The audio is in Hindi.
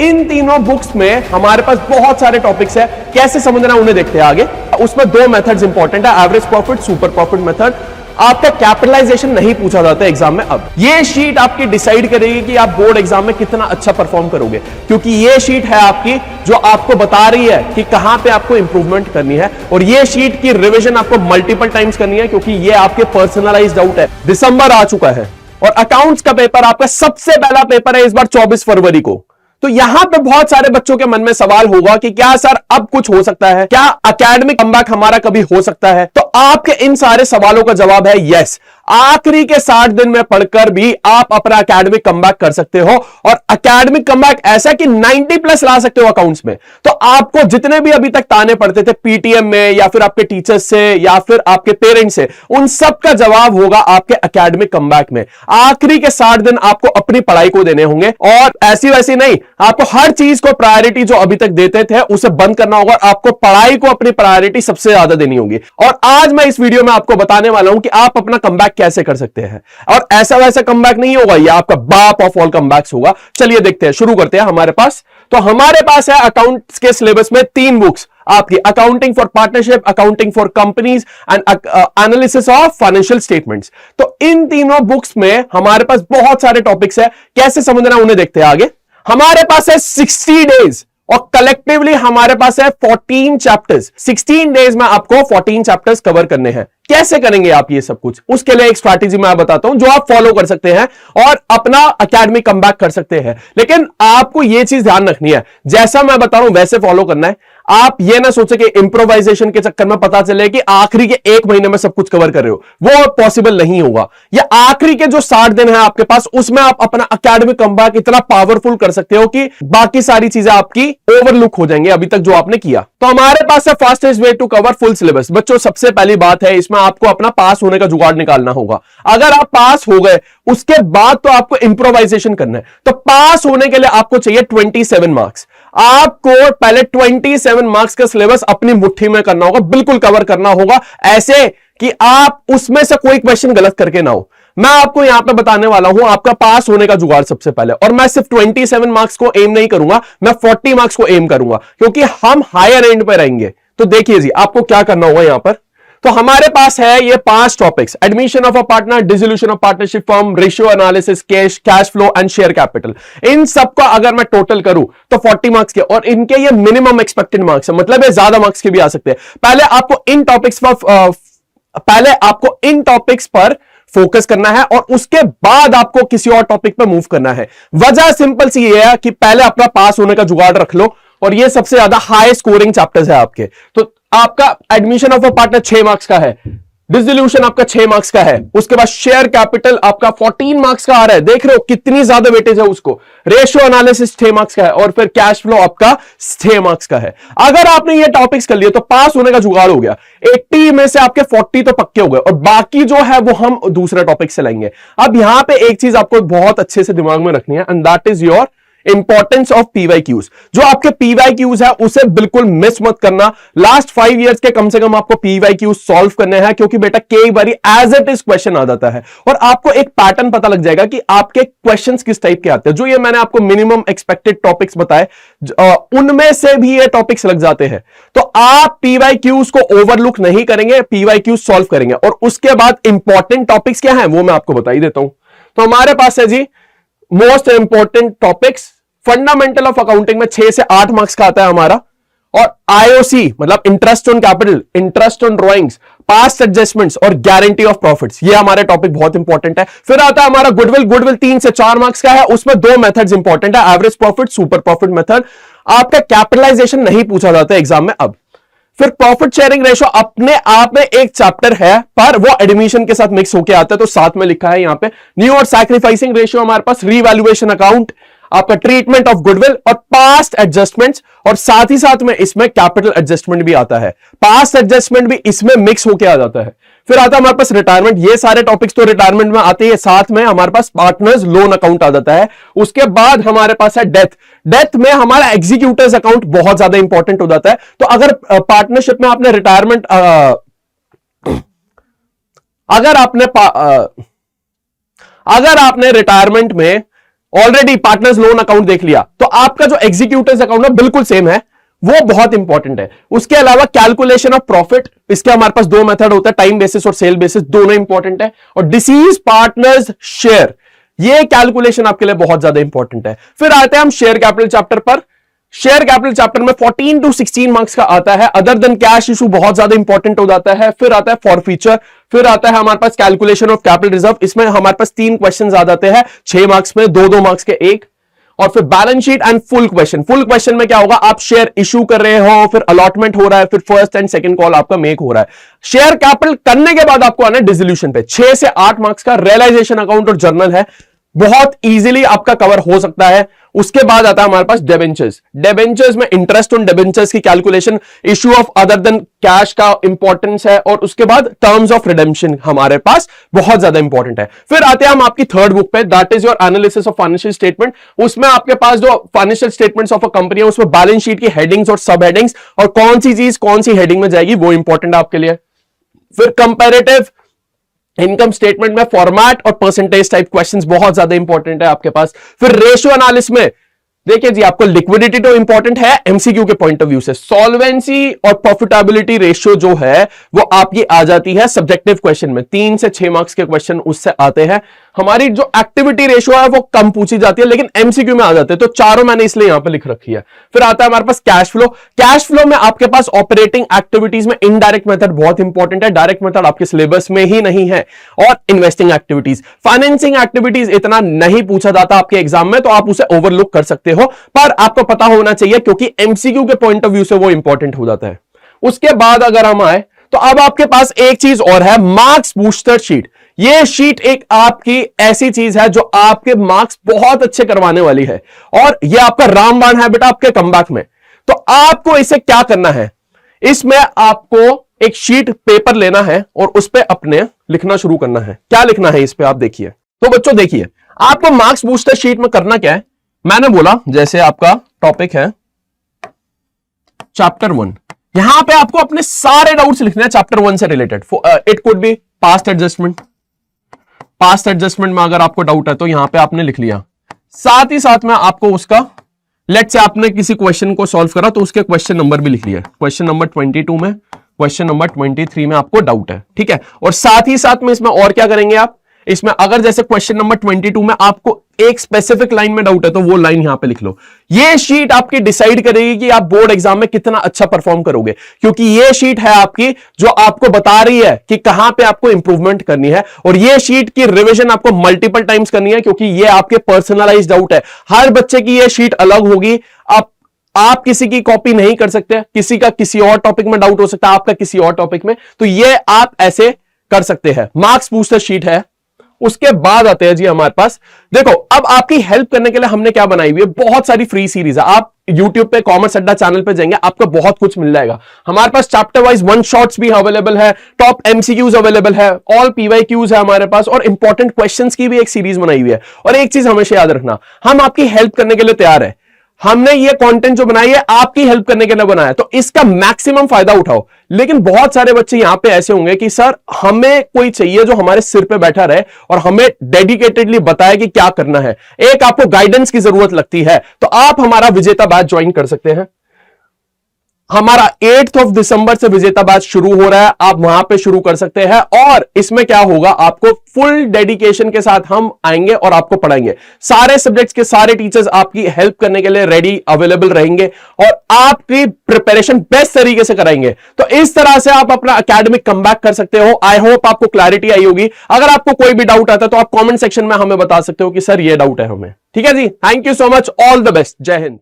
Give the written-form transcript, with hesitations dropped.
इन तीनों बुक्स में हमारे पास बहुत सारे टॉपिक्स है, कैसे समझना उन्हें देखते हैं आगे। उसमें दो मेथड्स इंपॉर्टेंट है, average profit, super profit method. आपका कैपिटलाइजेशन नहीं पूछा जाता एग्जाम में। अब ये शीट आपकी डिसाइड करेगी कि आप बोर्ड एग्जाम में कितना अच्छा परफॉर्म करोगे, क्योंकि ये शीट है आपकी जो आपको बता रही है कि कहां पे आपको इंप्रूवमेंट करनी है, और ये शीट की रिवीजन आपको मल्टीपल टाइम्स करनी है, क्योंकि ये आपके पर्सनलाइज्ड आउट है। दिसंबर आ चुका है और अकाउंट्स का पेपर आपका सबसे पहला पेपर है इस बार 24 फरवरी को। तो यहां पे बहुत सारे बच्चों के मन में सवाल होगा कि क्या सर अब कुछ हो सकता है, क्या एकेडमिक कमबैक हमारा कभी हो सकता है? तो आपके इन सारे सवालों का जवाब है यस। आखिरी के 60 दिन में पढ़कर भी आप अपना एकेडमिक कमबैक कर सकते हो, और एकेडमिक कमबैक ऐसा कि 90 प्लस ला सकते हो अकाउंट्स में। तो आपको जितने भी अभी तक ताने पड़ते थे पीटीएम में या फिर आपके टीचर्स से या फिर आपके पेरेंट्स से, उन सब का जवाब होगा आपके एकेडमिक कमबैक में। आखिरी के 60 दिन आपको अपनी पढ़ाई को देने होंगे, और ऐसी वैसी नहीं, आपको हर चीज को प्रायोरिटी जो अभी तक देते थे उसे बंद करना होगा। आपको पढ़ाई को अपनी प्रायोरिटी सबसे ज्यादा देनी होगी। और आज मैं इस वीडियो में आपको बताने वाला हूं कि आप अपना कमबैक कैसे कर सकते हैं, और ऐसा वैसा कमबैक नहीं होगा, यह आपका बाप ऑफ ऑल कमबैक्स होगा। चलिए देखते हैं, शुरू करते हैं। हमारे पास है अकाउंट्स के सिलेबस में 3 बुक्स आपकी, accounting for partnership, accounting for companies and analysis of financial statements. तो इन तीनों बुक्स में हमारे पास बहुत सारे टॉपिक्स है, कैसे समझना उन्हें देखते हैं आगे। हमारे पास है 60 डेज और कलेक्टिवली हमारे पास है 14 चैप्टर्स। 16 डेज में आपको 14 चैप्टर्स कवर करने हैं। कैसे करेंगे आप ये सब कुछ, उसके लिए एक स्ट्रैटेजी मैं बताता हूं जो आप फॉलो कर सकते हैं और अपना एकेडमिक कमबैक कर सकते हैं। लेकिन आपको ये चीज ध्यान रखनी है, जैसा मैं बता रहा हूं वैसे फॉलो करना है। आप ये ना सोचे कि इंप्रोवाइजेशन के चक्कर में पता चले कि आखिरी के 1 महीने में सब कुछ कवर कर रहे हो, वो पॉसिबल नहीं होगा। या आखिरी के जो 60 दिन है आपके पास, उसमें आप अपना एकेडमिक कमबैक इतना पावरफुल कर सकते हो कि बाकी सारी चीजें आपकी ओवरलुक हो जाएंगी अभी तक जो आपने किया। तो हमारे पास है fastest way to cover full syllabus. बच्चों, सबसे पहली बात है, इसमें आपको अपना पास होने का जुगाड़ निकालना होगा। अगर आप पास हो गए उसके बाद तो आपको इंप्रोवाइजेशन करना है। तो पास होने के लिए आपको चाहिए 27 मार्क्स। आपको पहले 27 मार्क्स का सिलेबस अपनी मुट्ठी में करना होगा, बिल्कुल कवर करना होगा, ऐसे कि आप उसमें से कोई क्वेश्चन गलत करके ना हो। मैं आपको यहां पे बताने वाला हूं आपका पास होने का जुगाड़ सबसे पहले, और मैं सिर्फ 27 मार्क्स को एम नहीं करूंगा, मैं 40 मार्क्स को एम करूंगा, क्योंकि हम हायर एंड पे रहेंगे। तो देखिए जी, आपको क्या करना होगा यहां पर। तो हमारे पास है ये 5 topics, admission of a partner, dissolution of partnership firm, ratio analysis, cash flow and share capital. इन सब का अगर मैं टोटल करूं तो 40 मार्क्स के, और इनके ये मिनिमम एक्सपेक्टेड मार्क्स है, मतलब ये ज्यादा मार्क्स के भी आ सकते हैं। पहले आपको इन टॉपिक्स पर फोकस करना है, और उसके बाद आपको किसी और टॉपिक पर मूव करना है। वजह सिंपल सी ये है कि पहले अपना पास होने का जुगाड़ रख लो, और ये सबसे ज्यादा हाई स्कोरिंग चैप्टर्स है आपके। तो आपका admission of a partner 6 marks का है, डिसोल्यूशन आपका 6 मार्क्स का है, उसके बाद शेयर कैपिटल आपका 14 मार्क्स का आ रहा है, देख रहे हो कितनी ज्यादा वेटेज है उसको। रेशियो एनालिसिस 6 मार्क्स का है, और फिर कैश फ्लो आपका 6 मार्क्स का है। अगर आपने ये टॉपिक्स कर लिए तो पास होने का जुगाड़ हो गया। 80 में से आपके 40 तो पक्के हो गए, और बाकी जो है वो हम दूसरे टॉपिक से लेंगे। अब यहां पे एक चीज आपको बहुत अच्छे से दिमाग में रखनी है, and that is your importance of PYQs. जो आपके पीवाईक्यूज है उसे बिल्कुल मिस मत करना। लास्ट 5 इयर्स के कम से कम आपको पीवाईक्यूज सॉल्व करने हैं, क्योंकि बेटा कई बारी एज इट इज क्वेश्चन आ जाता है, और आपको एक पैटर्न पता लग जाएगा कि आपके क्वेश्चंस किस टाइप के आते हैं। जो ये मैंने आपको मिनिमम एक्सपेक्टेड टॉपिक्स बताए, उनमें से भी ये टॉपिक्स लग जाते हैं। तो आप पीवाईक्यूज को ओवरलुक नहीं करेंगे, पीवाईक्यूज सॉल्व करेंगे, और उसके बाद इंपॉर्टेंट टॉपिक्स क्या है वो मैं आपको बता ही देता हूं। तो हमारे पास है जी most important topics. Fundamental of accounting में 6 से 8 मार्क्स का आता है हमारा, और आईओसी मतलब interest on capital, interest on drawings, past adjustments और गारंटी ऑफ प्रॉफिट्स, ये हमारे टॉपिक बहुत इंपॉर्टेंट है। फिर आता है हमारा गुडविल 3 से 4 मार्क्स का है, उसमें 2 मेथड्स इंपॉर्टेंट है, average profit, super profit method. आपका कैपिटलाइजेशन नहीं पूछा जाता है एग्जाम में। अब फिर प्रॉफिट शेयरिंग रेशो अपने आप में एक चैप्टर है, पर वो एडमिशन के साथ मिक्स होकर आता है, तो साथ में लिखा है यहां पे। न्यू और सैक्रिफाइसिंग रेशियो हमारे पास, रीवैल्यूएशन अकाउंट, आपका ट्रीटमेंट ऑफ गुडविल और पास्ट एडजस्टमेंट्स, और साथ ही साथ में इसमें कैपिटल एडजस्टमेंट भी आता है। पास्ट एडजस्टमेंट भी इसमें मिक्स होकर आ जाता है। फिर आता है हमारे पास रिटायरमेंट। ये सारे टॉपिक्स तो रिटायरमेंट में आते हैं, साथ में हमारे पास पार्टनर्स लोन अकाउंट आ जाता है। उसके बाद हमारे पास है डेथ में हमारा एग्जीक्यूटिव्स अकाउंट बहुत ज्यादा इंपॉर्टेंट हो जाता है। तो अगर पार्टनरशिप में आपने रिटायरमेंट अगर आपने रिटायरमेंट में ऑलरेडी पार्टनर्स लोन अकाउंट देख लिया, तो आपका जो एग्जीक्यूटिव अकाउंट है बिल्कुल सेम है, वो बहुत इंपॉर्टेंट है। उसके अलावा कैलकुलेशन ऑफ प्रॉफिट, इसके हमारे पास दो मेथड होता है, टाइम बेसिस और सेल बेसिस, दोनों इंपॉर्टेंट है। और डिसीज पार्टनर्स शेयर, ये कैलकुलेशन आपके लिए बहुत ज्यादा इंपॉर्टेंट है। फिर आते हैं हम शेयर कैपिटल चैप्टर पर। शेयर कैपिटल चैप्टर में 14 to 16 मार्क्स का आता है। अदर देन कैश इशू बहुत ज्यादा इंपॉर्टेंट हो जाता है। फिर आता है फॉरफीचर, फिर आता है हमारे पास कैलकुलेशन ऑफ कैपिटल रिजर्व, इसमें हमारे पास 3 क्वेश्चन आ जाते हैं 6 मार्क्स में, 2-2 मार्क्स के एक। और फिर balance sheet and full question. Full question में क्या होगा, आप शेयर इशू कर रहे हो, फिर अलॉटमेंट हो रहा है, फिर फर्स्ट एंड सेकंड कॉल आपका मेक हो रहा है। शेयर कैपिटल करने के बाद आपको आना है डिसोल्यूशन पे। 6 से 8 मार्क्स का रियलाइजेशन अकाउंट और जर्नल है, बहुत इजीली आपका कवर हो सकता है। उसके बाद आता है हमारे पास डिबेंचर्स। डिबेंचर्स में इंटरेस्ट ऑन डिबेंचर्स की calculation, issue of other than cash का इंपॉर्टेंस है, और उसके बाद टर्म्स ऑफ रिडेम्पशन हमारे पास बहुत ज्यादा इंपॉर्टेंट है। फिर आते हैं हम आपकी थर्ड बुक पे, that is your analysis of financial statement. उसमें आपके पास जो financial statements of a company है, उसमें बैलेंस शीट की हेडिंग्स और सब हेडिंग्स, और कौन सी चीज कौन सी हेडिंग में जाएगी वो इंपॉर्टेंट है आपके लिए। फिर कंपैरेटिव इनकम स्टेटमेंट में फॉर्मेट और परसेंटेज टाइप क्वेश्चंस बहुत ज्यादा इंपॉर्टेंट है आपके पास। फिर रेशियो एनालिसिस में देखिए जी, आपको लिक्विडिटी तो इंपॉर्टेंट है एमसीक्यू के पॉइंट ऑफ व्यू से, सॉल्वेंसी और प्रॉफिटेबिलिटी रेशियो जो है वो आपकी आ जाती है सब्जेक्टिव क्वेश्चन में। 3 से 6 मार्क्स के क्वेश्चन उससे आते हैं। हमारी जो एक्टिविटी रेशियो है वो कम पूछी जाती है, लेकिन एमसीक्यू में आ जाते हैं, तो चारों मैंने इसलिए यहां पे लिख रखी है। फिर आता है हमारे पास कैश फ्लो। कैश फ्लो में आपके पास ऑपरेटिंग एक्टिविटीज में इनडायरेक्ट मेथड बहुत इंपॉर्टेंट है, डायरेक्ट मेथड आपके सिलेबस में ही नहीं है, और इन्वेस्टिंग एक्टिविटीज। फाइनेंसिंग एक्टिविटीज इतना नहीं पूछा जाता आपके एग्जाम में, तो आप उसे ओवरलुक कर सकते हो, पर आपको पता होना चाहिए क्योंकि एमसीक्यू के पॉइंट ऑफ व्यू से वो इंपॉर्टेंट हो जाता है। उसके बाद अगर हम आए तो अब आपके पास एक चीज और है, मार्क्स बूस्टर शीट। ये शीट एक आपकी ऐसी चीज है जो आपके मार्क्स बहुत अच्छे करवाने वाली है, और ये आपका रामबाण है बेटा आपके कमबैक में। तो आपको इसे क्या करना है, इसमें आपको एक शीट पेपर लेना है और उस पर अपने लिखना शुरू करना है। क्या लिखना है इस पे आप देखिए। तो बच्चों देखिए, आपको मार्क्स बूस्टर शीट में करना क्या है, मैंने बोला जैसे आपका टॉपिक है चैप्टर 1, यहां पे आपको अपने सारे डाउट्स लिखने हैं चैप्टर 1 से related. It could be past adjustment. Past adjustment में अगर आपको डाउट है तो यहां पे आपने लिख लिया। साथ ही साथ में आपको उसका, लेट से आपने किसी क्वेश्चन को सॉल्व करा तो उसके क्वेश्चन नंबर भी लिख लिया। क्वेश्चन नंबर 22 में, क्वेश्चन नंबर 23 में आपको डाउट है, ठीक है। और साथ ही साथ में इसमें और क्या करेंगे आप, इसमें अगर जैसे क्वेश्चन नंबर 22 में आपको एक स्पेसिफिक लाइन में डाउट है तो वो लाइन यहां पे लिख लो। ये शीट आपकी डिसाइड करेगी कि आप बोर्ड एग्जाम में कितना अच्छा परफॉर्म करोगे, क्योंकि ये शीट है आपकी जो आपको बता रही है कि कहां पे आपको इंप्रूवमेंट करनी है, और ये शीट की रिवीजन आपको मल्टीपल टाइम्स करनी है, क्योंकि ये आपके पर्सनलाइज्ड डाउट है। हर बच्चे की ये शीट अलग होगी। आप किसी की कॉपी नहीं कर सकते, किसी का किसी और टॉपिक में डाउट हो सकता है, आपका किसी और टॉपिक में, तो ये आप ऐसे कर सकते हैं। मार्क्स बूस्टर शीट है। उसके बाद आते हैं जी हमारे पास, देखो अब आपकी हेल्प करने के लिए हमने क्या बनाई हुई है, बहुत सारी फ्री सीरीज है। आप YouTube पे कॉमर्स अड्डा चैनल पे जाएंगे, आपको बहुत कुछ मिल जाएगा। हमारे पास चैप्टर वाइज वन शॉट्स भी अवेलेबल है, टॉप एमसीक्यूज अवेलेबल है, ऑल पीवाईक्यूज है हमारे पास, और इंपॉर्टेंट क्वेश्चंस की भी एक सीरीज बनाई हुई है। और एक चीज हमेशा याद रखना, हम आपकी हेल्प करने के लिए तैयार है। हमने ये कंटेंट जो बनाई है आपकी हेल्प करने के लिए बनाया, तो इसका मैक्सिमम फायदा उठाओ। लेकिन बहुत सारे बच्चे यहां पे ऐसे होंगे कि सर हमें कोई चाहिए जो हमारे सिर पे बैठा रहे और हमें डेडिकेटेडली बताए कि क्या करना है, एक आपको गाइडेंस की जरूरत लगती है, तो आप हमारा विजेता बैच ज्वाइन कर सकते हैं। हमारा 8 दिसंबर से विजेता बैच शुरू हो रहा है, आप वहां पे शुरू कर सकते हैं। और इसमें क्या होगा, आपको फुल डेडिकेशन के साथ हम आएंगे और आपको पढ़ाएंगे। सारे सब्जेक्ट्स के सारे टीचर्स आपकी हेल्प करने के लिए रेडी अवेलेबल रहेंगे और आपकी प्रिपरेशन बेस्ट तरीके से कराएंगे। तो इस तरह से आप अपना एकेडमिक कमबैक कर सकते हो। आई होप आपको क्लैरिटी आई होगी। अगर आपको कोई भी डाउट आता है तो आप कॉमेंट सेक्शन में हमें बता सकते हो कि सर ये डाउट है हमें। ठीक है जी, thank you so much, all the best, जय हिंद।